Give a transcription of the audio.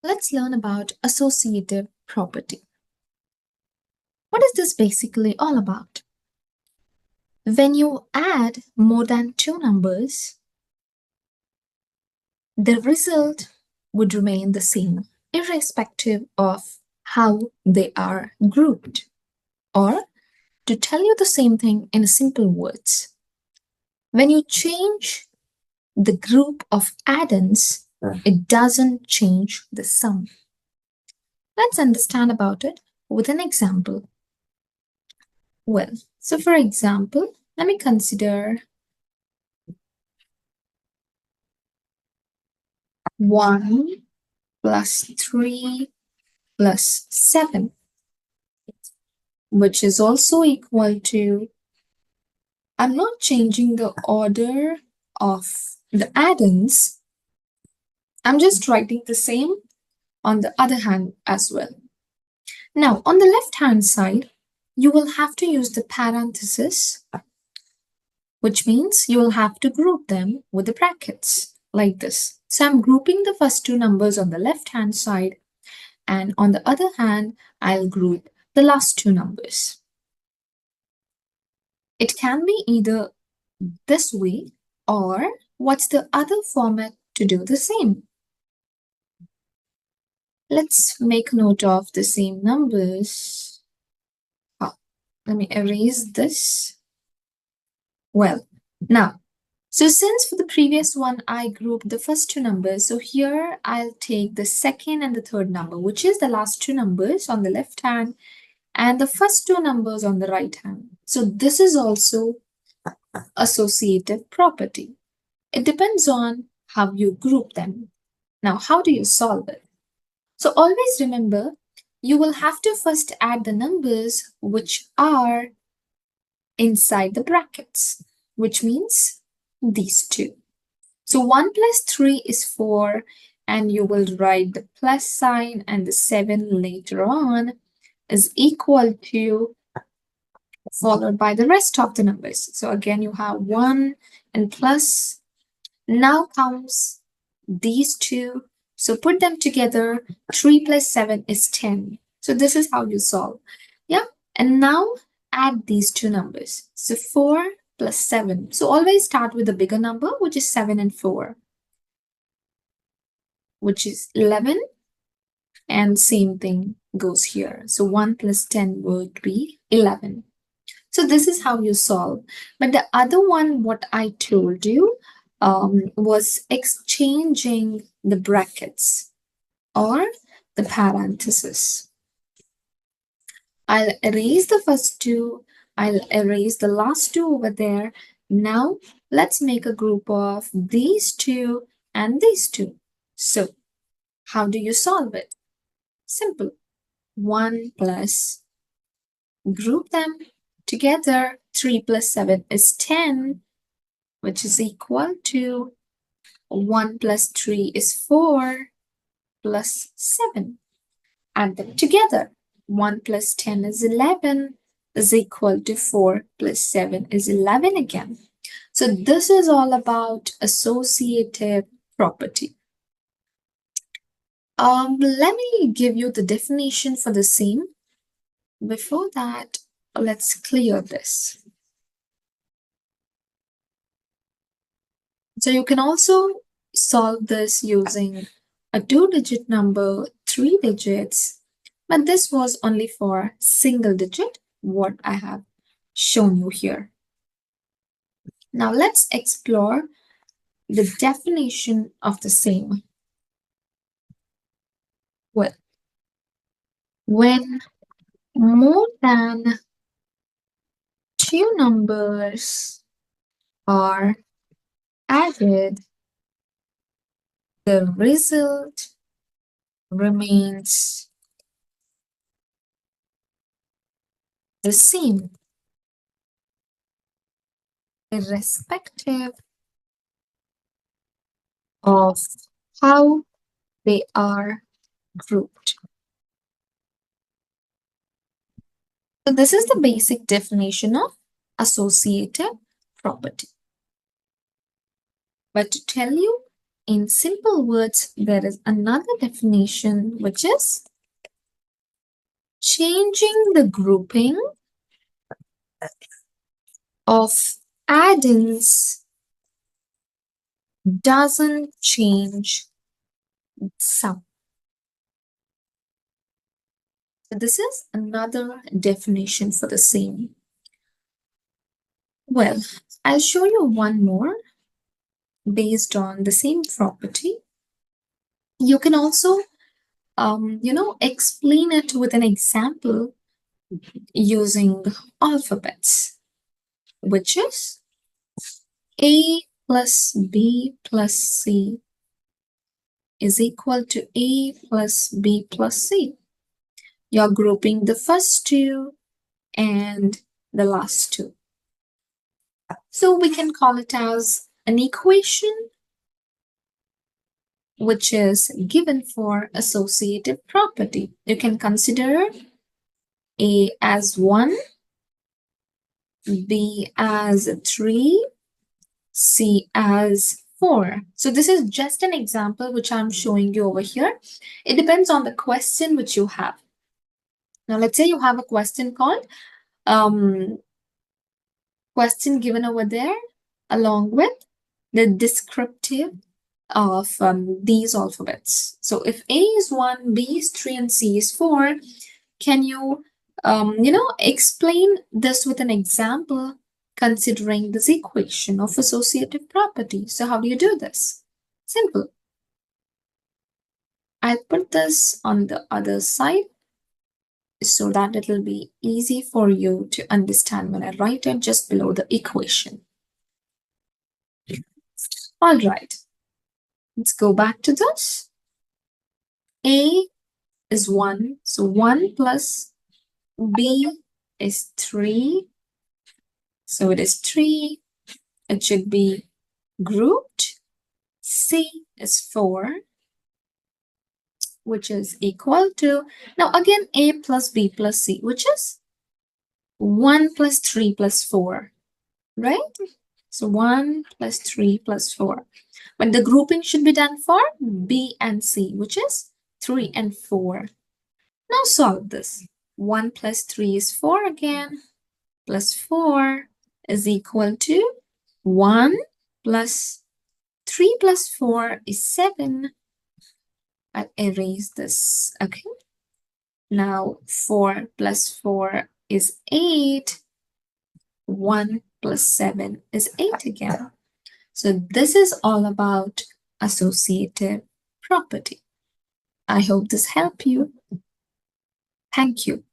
Let's learn about associative property. What is this basically all about? When you add more than two numbers, the result would remain the same, irrespective of how they are grouped. Or, to tell you the same thing in simple words, when you change the group of addends, it doesn't change the sum. Let's understand about it with an example. Well, so for example, let me consider 1 plus 3 plus 7, which is also equal to, I'm not changing the order of the addends. I'm just writing the same on the other hand as well. Now, on the left-hand side, you will have to use the parenthesis, which means you will have to group them with the brackets like this. So I'm grouping the first two numbers on the left-hand side, and on the other hand, I'll group the last two numbers. It can be either this way, or what's the other format to do the same? Let's make note of the same numbers. Let me erase this. Well, now, so since for the previous one, I grouped the first two numbers, so here I'll take the second and the third number, which is the last two numbers on the left hand and the first two numbers on the right hand. So this is also associative property. It depends on how you group them. Now, how do you solve it? So always remember, you will have to first add the numbers which are inside the brackets, which means these two. So 1 plus 3 is 4, and you will write the plus sign and the 7 later on is equal to, followed by the rest of the numbers. So again, you have 1 and plus. Now comes these two. So put them together. 3 plus 7 is 10. So this is how you solve. Yeah. And now add these two numbers. So 4 plus 7. So always start with the bigger number, which is 7 and 4, which is 11. And same thing goes here. So 1 plus 10 would be 11. So this is how you solve. But the other one, what I told you, was exchanging the brackets or the parentheses. I'll erase the first two. I'll erase the last two over there. Now, let's make a group of these two and these two. So, how do you solve it? Simple. 1 plus, group them together. 3 plus 7 is 10, which is equal to 1 plus 3 is 4 plus 7. Add them together. 1 plus 10 is 11 is equal to 4 plus 7 is 11 again. So this is all about associative property. Let me give you the definition for the same. Before that, let's clear this. So you can also solve this using a 2-digit number, 3 digits, but this was only for single digit, what I have shown you here. Now let's explore the definition of the same. Well, when more than two numbers are added, the result remains the same, irrespective of how they are grouped. So this is the basic definition of associative property. But to tell you in simple words, there is another definition, which is changing the grouping of addends doesn't change sum. So this is another definition for the same. Well, I'll show you one more based on the same property. You can also, explain it with an example using alphabets, which is A plus B plus C is equal to A plus B plus C. You're grouping the first two and the last two. So we can call it as an equation which is given for associative property. You can consider A as 1, B as 3, C as 4. So this is just an example which I'm showing you over here. It depends on the question which you have. Now let's say you have a question called question given over there along with the descriptive of these alphabets. So if A is 1, B is 3, and C is 4, can you, explain this with an example considering this equation of associative property? So how do you do this? Simple. I'll put this on the other side so that it will be easy for you to understand when I write it just below the equation. All right. Let's go back to this. A is 1, so 1 plus B is 3, so it is 3. It should be grouped. C is 4, which is equal to, now again, A plus B plus C, which is 1 plus 3 plus 4, right? So 1 plus 3 plus 4. But the grouping should be done for B and C, which is 3 and 4. Now solve this. 1 plus 3 is 4 again, plus 4 is equal to 1 plus 3 plus 4 is 7. I'll erase this, okay? Now 4 plus 4 is 8. 1 plus 7 is 8 again. So this is all about associative property. I hope this helped you. Thank you.